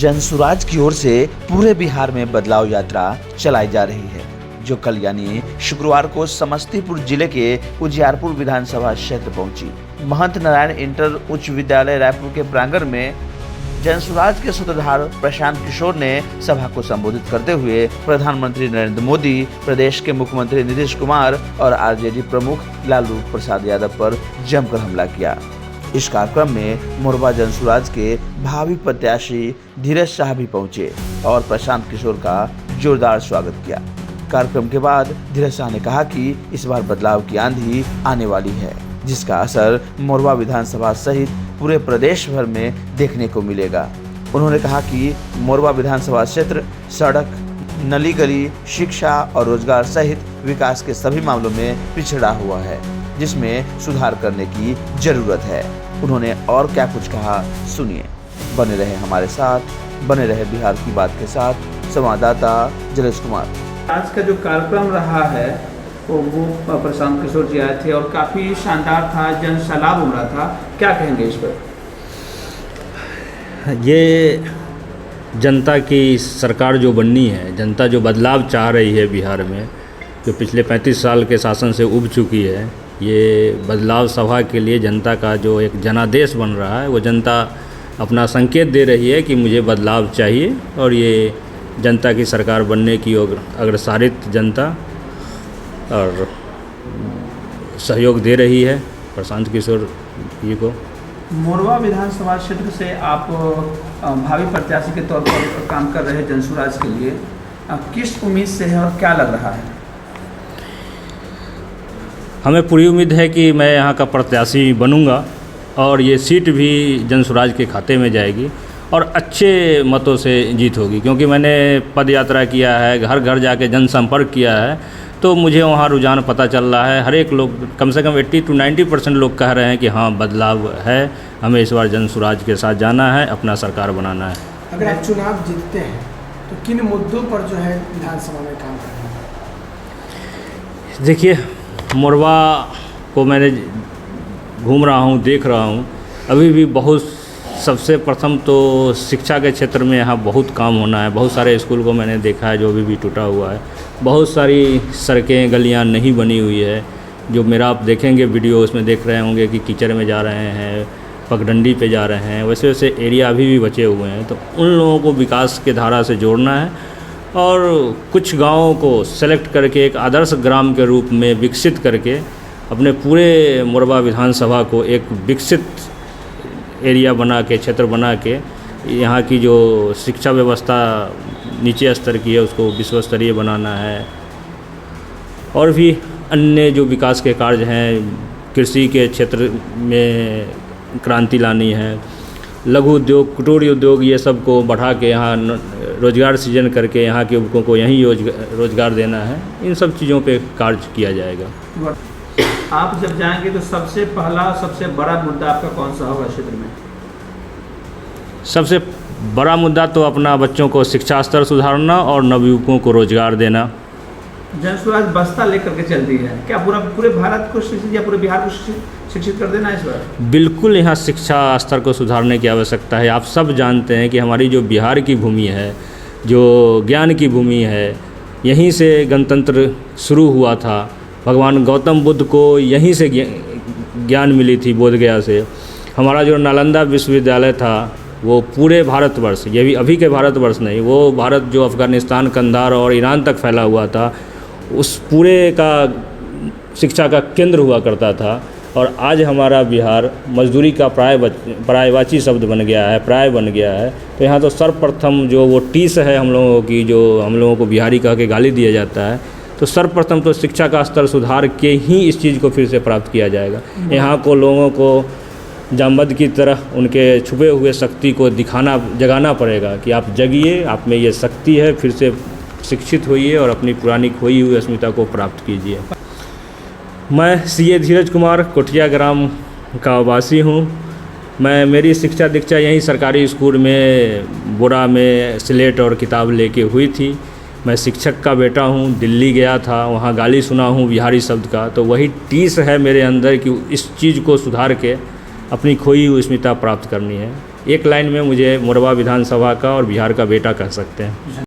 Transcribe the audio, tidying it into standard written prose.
जनसुराज की ओर से पूरे बिहार में बदलाव यात्रा चलाई जा रही है, जो कल यानी शुक्रवार को समस्तीपुर जिले के उजियारपुर विधानसभा क्षेत्र पहुंची। महंत नारायण इंटर उच्च विद्यालय रायपुर के प्रांगण में जनसुराज के सूत्रधार प्रशांत किशोर ने सभा को संबोधित करते हुए प्रधानमंत्री नरेंद्र मोदी, प्रदेश के मुख्यमंत्री नीतीश कुमार और आरजेडी प्रमुख लालू प्रसाद यादव पर जमकर हमला किया। इस कार्यक्रम में मोरबा जनसुराज के भावी प्रत्याशी धीरज शाह भी पहुंचे और प्रशांत किशोर का जोरदार स्वागत किया। कार्यक्रम के बाद धीरज शाह ने कहा कि इस बार बदलाव की आंधी आने वाली है, जिसका असर मोरबा विधानसभा सहित पूरे प्रदेश भर में देखने को मिलेगा। उन्होंने कहा कि मोरबा विधानसभा क्षेत्र सड़क, नली गली, शिक्षा और रोजगार सहित विकास के सभी मामलों में पिछड़ा हुआ है, जिसमें सुधार करने की जरूरत है। उन्होंने और क्या कुछ कहा, सुनिए। बने रहे हमारे साथ, बने रहे बिहार की बात के साथ। संवाददाता जलेश कुमार। आज का जो कार्यक्रम रहा है वो प्रशांत किशोर जी आए थे और काफ़ी शानदार था, जन सैलाब उमड़ा था। क्या कहेंगे इस पर? ये जनता की सरकार जो बननी है, जनता जो बदलाव चाह रही है बिहार में, जो पिछले 35 साल के शासन से उब चुकी है, ये बदलाव सभा के लिए जनता का जो एक जनादेश बन रहा है, वो जनता अपना संकेत दे रही है कि मुझे बदलाव चाहिए और ये जनता की सरकार बनने की अग्रसारित जनता और सहयोग दे रही है प्रशांत किशोर जी को। मोरबा विधानसभा क्षेत्र से आप भावी प्रत्याशी के तौर पर काम कर रहे हैं जनसुराज के लिए, किस उम्मीद से है और क्या लग रहा है? हमें पूरी उम्मीद है कि मैं यहाँ का प्रत्याशी बनूँगा और ये सीट भी जनसुराज के खाते में जाएगी और अच्छे मतों से जीत होगी, क्योंकि मैंने पद यात्रा किया है, घर घर जाके जनसंपर्क किया है, तो मुझे वहाँ रुझान पता चल रहा है। हर एक लोग, कम से कम 80 to 90% लोग कह रहे हैं कि हाँ बदलाव है, हमें इस बार जनसुराज के साथ जाना है, अपना सरकार बनाना है। अगर आप चुनाव जीतते हैं तो किन मुद्दों पर जो है विधानसभा में काम करना है? देखिए, मोरबा को मैंने घूम रहा हूँ, देख रहा हूँ, अभी भी बहुत, सबसे प्रथम तो शिक्षा के क्षेत्र में यहाँ बहुत काम होना है। बहुत सारे स्कूल को मैंने देखा है जो अभी भी टूटा हुआ है, बहुत सारी सड़कें गलियाँ नहीं बनी हुई है। जो मेरा आप देखेंगे वीडियो, उसमें देख रहे होंगे कि कीचड़ में जा रहे हैं, पगडंडी पे जा रहे हैं, वैसे वैसे एरिया अभी भी बचे हुए हैं। तो उन लोगों को विकास के धारा से जोड़ना है और कुछ गाँवों को सेलेक्ट करके एक आदर्श ग्राम के रूप में विकसित करके अपने पूरे मोरबा विधानसभा को एक विकसित एरिया बना के, क्षेत्र बना के, यहाँ की जो शिक्षा व्यवस्था नीचे स्तर की है उसको विश्व स्तरीय बनाना है और भी अन्य जो विकास के कार्य हैं, कृषि के क्षेत्र में क्रांति लानी है, लघु उद्योग, कुटीर उद्योग, ये सब को बढ़ा के यहाँ रोजगार सृजन करके यहाँ के युवकों को यहीं रोजगार देना है। इन सब चीज़ों पे कार्य किया जाएगा। आप जब जाएंगे तो सबसे पहला, सबसे बड़ा मुद्दा आपका कौन सा होगा क्षेत्र में? सबसे बड़ा मुद्दा तो अपना बच्चों को शिक्षा स्तर सुधारना और नवयुवकों को रोजगार देना। जनसुराज बस्ता लेकर के चलती है, क्या पूरे भारत को शिक्षित या पूरे बिहार को शिक्षित कर देना इस बार? बिल्कुल, यहाँ शिक्षा स्तर को सुधारने की आवश्यकता है। आप सब जानते हैं कि हमारी जो बिहार की भूमि है, जो ज्ञान की भूमि है, यहीं से गणतंत्र शुरू हुआ था। भगवान गौतम बुद्ध को यहीं से ज्ञान मिली थी, बोधगया से। हमारा जो नालंदा विश्वविद्यालय था वो पूरे भारतवर्ष, ये भी अभी के भारतवर्ष नहीं, वो भारत जो अफ़गानिस्तान, कंधार और ईरान तक फैला हुआ था, उस पूरे का शिक्षा का केंद्र हुआ करता था। और आज हमारा बिहार मजदूरी का पर्यायवाची शब्द बन गया है, प्राय बन गया है। तो यहाँ तो सर्वप्रथम जो वो टीस है हम लोगों की, जो हम लोगों को बिहारी कह के गाली दिया जाता है, तो सर्वप्रथम तो शिक्षा का स्तर सुधार के ही इस चीज़ को फिर से प्राप्त किया जाएगा। यहाँ को लोगों को जामवंत की तरह उनके छुपे हुए शक्ति को जगाना पड़ेगा कि आप जगिए, आप में ये शक्ति है, फिर से शिक्षित होइए और अपनी पुरानी खोई हुई अस्मिता को प्राप्त कीजिए। मैं सीए धीरज कुमार कोठिया ग्राम का वासी हूँ। मेरी शिक्षा दीक्षा यहीं सरकारी स्कूल में बोरा में स्लेट और किताब लेके हुई थी। मैं शिक्षक का बेटा हूँ, दिल्ली गया था, वहाँ गाली सुना हूँ बिहारी शब्द का, तो वही टीस है मेरे अंदर कि इस चीज़ को सुधार के अपनी खोई हुई अस्मिता प्राप्त करनी है। एक लाइन में मुझे मोरबा विधानसभा का और बिहार का बेटा कह सकते हैं।